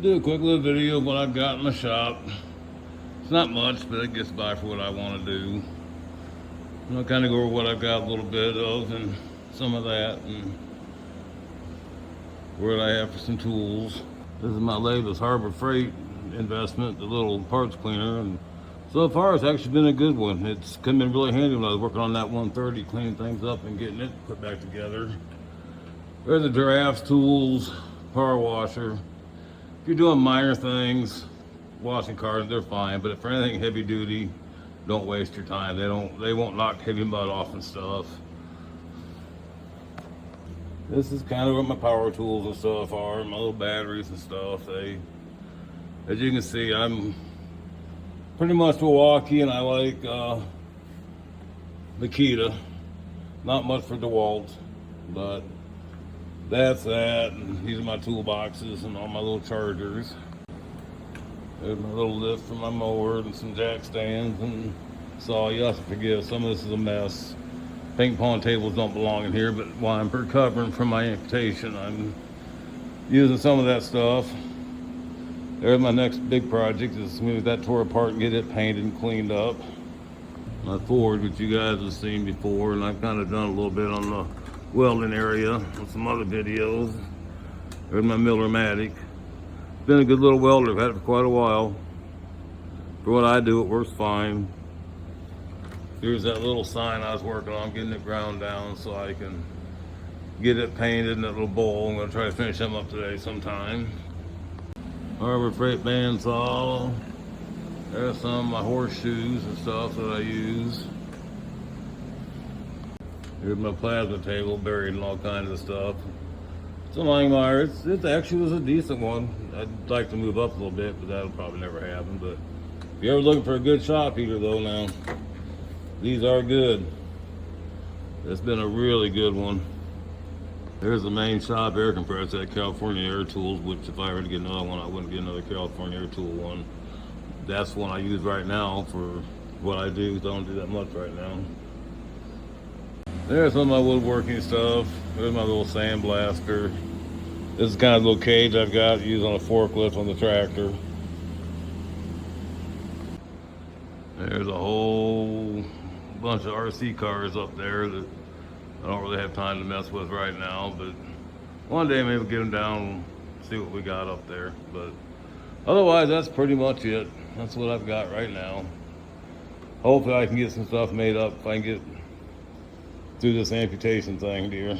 Do a quick little video of what I've got in my shop. It's not much, but it gets by for what I want to do. I'll kind of go over what I've got a little bit of and some of that and what I have for some tools. This is my latest Harbor Freight investment, the little parts cleaner, and so far it's actually been a good one. It's come in really handy when I was working on that 130, cleaning things up and getting it put back together. There's the giraffes, tools, power washer. If you're doing minor things, washing cars, they're fine, but for anything heavy duty, don't waste your time. They won't knock heavy mud off and stuff. This is kind of what my power tools and stuff are, my little batteries and stuff. As you can see, I'm pretty much Milwaukee, and I like Makita. Not much for DeWalt, but that's that. And these are my toolboxes and all my little chargers. There's my little lift for my mower and some jack stands and saw. You have to forgive, some of this is a mess. Ping pong tables don't belong in here, but while I'm recovering from my amputation, I'm using some of that stuff. There's my next big project, is to move that tore apart and get it painted and cleaned up. My Ford, which you guys have seen before, and I've kind of done a little bit on the welding area on some other videos. There's my Miller-Matic. Been a good little welder. I've had it for quite a while. For what I do, it works fine. Here's that little sign I was working on, getting it ground down so I can get it painted in that little bowl. I'm going to try to finish them up today sometime. Harbor Freight bandsaw. There's some of my horseshoes and stuff that I use. Here's my plasma table buried in all kinds of stuff. It's a Langmeyer. It actually was a decent one. I'd like to move up a little bit, but that'll probably never happen. But if you're ever looking for a good shop heater though, now, these are good. It's been a really good one. There's the main shop air compressor at California Air Tools, which if I were to get another one, I wouldn't get another California Air Tool one. That's the one I use right now for what I do. I don't do that much right now. There's some of my woodworking stuff. There's my little sandblaster. This is kind of a little cage I've got used on a forklift on the tractor. There's a whole bunch of RC cars up there that I don't really have time to mess with right now, but one day maybe get them down and see what we got up there. But otherwise, that's pretty much it. That's what I've got right now. Hopefully I can get some stuff made up if I can get through this amputation thing, dear.